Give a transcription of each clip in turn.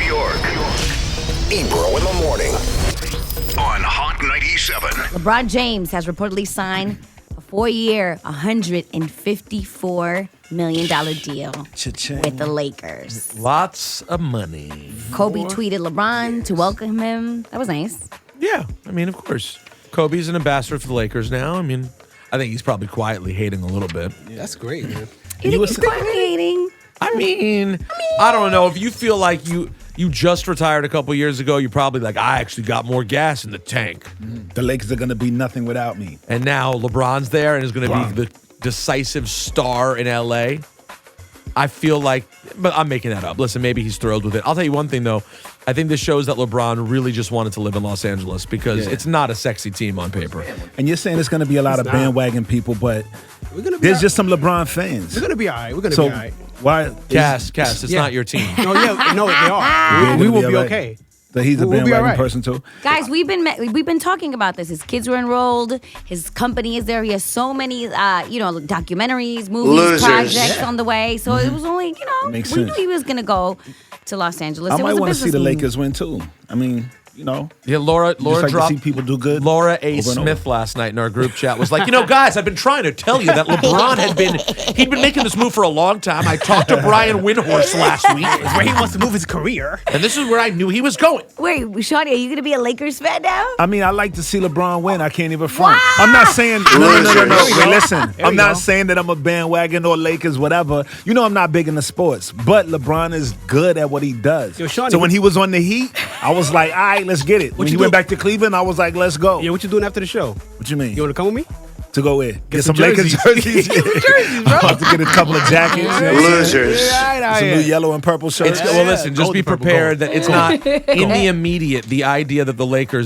York. Ebro in the morning on Hot 97. LeBron James has reportedly signed a 4-year, $154 million deal with the Lakers. Lots of money. Kobe tweeted LeBron to welcome him. That was nice. Yeah, I mean, of course. Kobe's an ambassador for the Lakers now. I mean, I think he's probably quietly hating a little bit. Yeah, that's great, man. You think he's quietly hating? I mean, I don't know. If you feel like you just retired a couple years ago, you're probably like, I actually got more gas in the tank. The Lakers are going to be nothing without me. And now LeBron's there and is going to be the decisive star in L.A. I feel like, but I'm making that up. Listen, maybe he's thrilled with it. I'll tell you one thing, though. I think this shows that LeBron really just wanted to live in Los Angeles because it's not a sexy team on paper. And you're saying there's going to be a lot of bandwagon people, but there's just some LeBron fans. We're going to be all right. We're going to be all right. Why? Cass, it's not your team. No, they are. We will be okay. So he's a bandwagon person too. Guys, we've been talking about this. His kids were enrolled. His company is there. He has so many, documentaries, movies, projects on the way. So it was only, we knew he was gonna go to Los Angeles. I might want to see the Lakers win too. I mean, Yeah, Laura like dropped. to see people do good. Laura A. Smith last night in our group chat was like, guys, I've been trying to tell you that LeBron he'd been making this move for a long time. I talked to Brian Windhorst last week. It's where he wants to move his career. And this is where I knew he was going. Wait, Shawty, are you gonna be a Lakers fan now? I mean, I like to see LeBron win. I can't even front. I'm not saying no. Wait, listen, I'm not saying that I'm a bandwagon or Lakers, whatever. I'm not big into sports, but LeBron is good at what he does. So when he was on the Heat, I was like, all right, let's get it. When he went back to Cleveland, I was like, let's go. Yeah, what you doing after the show? What you mean? You want to come with me? To go where? Get some jerseys. Lakers jerseys. Get some jerseys, bro. I'm about to get a couple of jackets. Losers. Some new yellow and purple shirts. Well, listen, just be prepared that it's not in the immediate. The idea that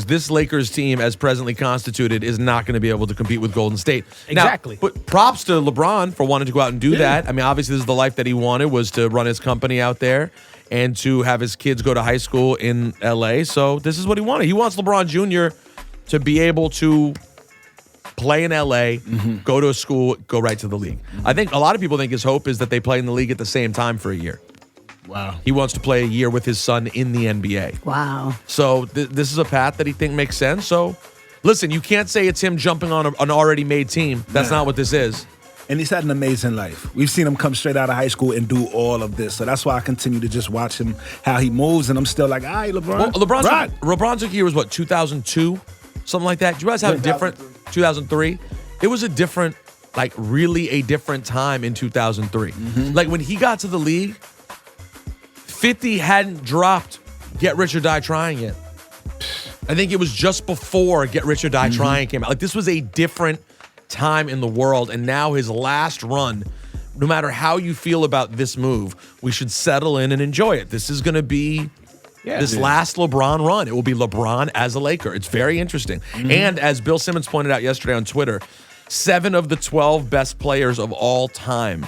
this Lakers team, as presently constituted, is not going to be able to compete with Golden State. Exactly. Now, but props to LeBron for wanting to go out and do that. I mean, obviously, this is the life that he wanted, was to run his company out there and to have his kids go to high school in L.A. So this is what he wanted. He wants LeBron Jr. to be able to play in L.A., go to a school, go right to the league. I think a lot of people think his hope is that they play in the league at the same time for a year. Wow. He wants to play a year with his son in the NBA. Wow. So this is a path that he thinks makes sense. So, listen, you can't say it's him jumping on an already made team. That's not what this is. And he's had an amazing life. We've seen him come straight out of high school and do all of this. So that's why I continue to just watch him, how he moves, and I'm still like, all right, LeBron. Well, LeBron's rookie year was, 2002? Something like that. Do you realize how different 2003? It was a different, really a different time in 2003. Like, when he got to the league, 50 hadn't dropped Get Rich or Die Trying yet. I think it was just before Get Rich or Die Trying came out. Like, this was a different time in the world, and now his last run, no matter how you feel about this move, we should settle in and enjoy it. This is going to be last LeBron run. It will be LeBron as a Laker. It's very interesting. And as Bill Simmons pointed out yesterday on Twitter, 7 of the 12 best players of all time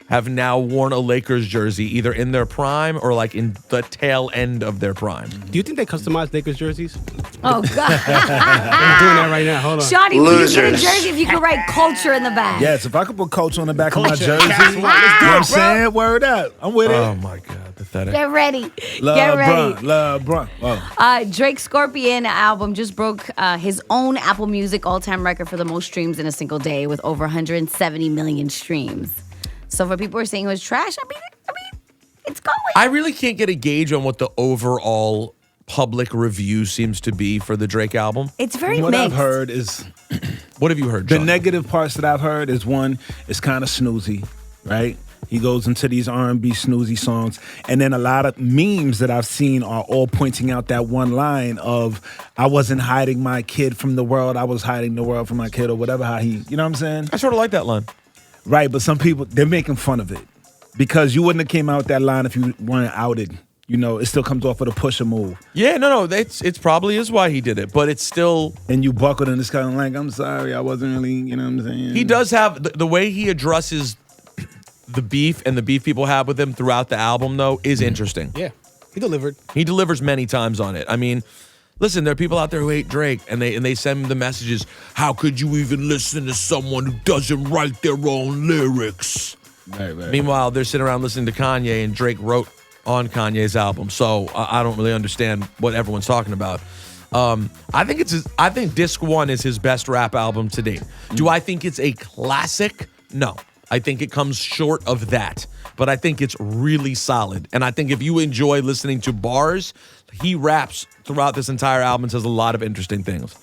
have now worn a Lakers jersey, either in their prime or in the tail end of their prime. Do you think they customize Lakers jerseys? Oh, God. I'm doing that right now. Hold on. Shawty, would you get a jersey if you could write culture in the back? Yes, if I could put culture on the back of my jersey, you know what I'm saying? Word up. I'm with it. Oh, my God. Pathetic. Get ready. LeBron. Oh. Drake's Scorpion album just broke his own Apple Music all-time record for the most streams in a single day with over 170 million streams. So for people who are saying it was trash, I mean, it's going. I really can't get a gauge on what the overall public review seems to be for the Drake album. It's very What mixed. I've heard is... What have you heard, The John? negative parts that I've heard is, one, it's kind of snoozy, right? He goes into these R&B snoozy songs. And then a lot of memes that I've seen are all pointing out that one line of, I wasn't hiding my kid from the world, I was hiding the world from my kid, or whatever, how he, you know what I'm saying? I sort of like that line. Right, but some people, they're making fun of it. Because you wouldn't have came out with that line if you weren't outed. It still comes off of the pusher move. Yeah, no, it's probably is why he did it, but it's still... And you buckled and it's kind of like, I'm sorry, I wasn't really, you know what I'm saying? He does have, the way he addresses the beef and the beef people have with him throughout the album, though, is interesting. Yeah, he delivered. He delivers many times on it. I mean, listen, there are people out there who hate Drake, and they send him the messages, how could you even listen to someone who doesn't write their own lyrics? Right. Meanwhile, they're sitting around listening to Kanye, and Drake wrote on Kanye's album, so I don't really understand what everyone's talking about. I think Disc 1 is his best rap album to date. Do I think it's a classic? No. I think it comes short of that. But I think it's really solid. And I think if you enjoy listening to bars, he raps throughout this entire album and says a lot of interesting things.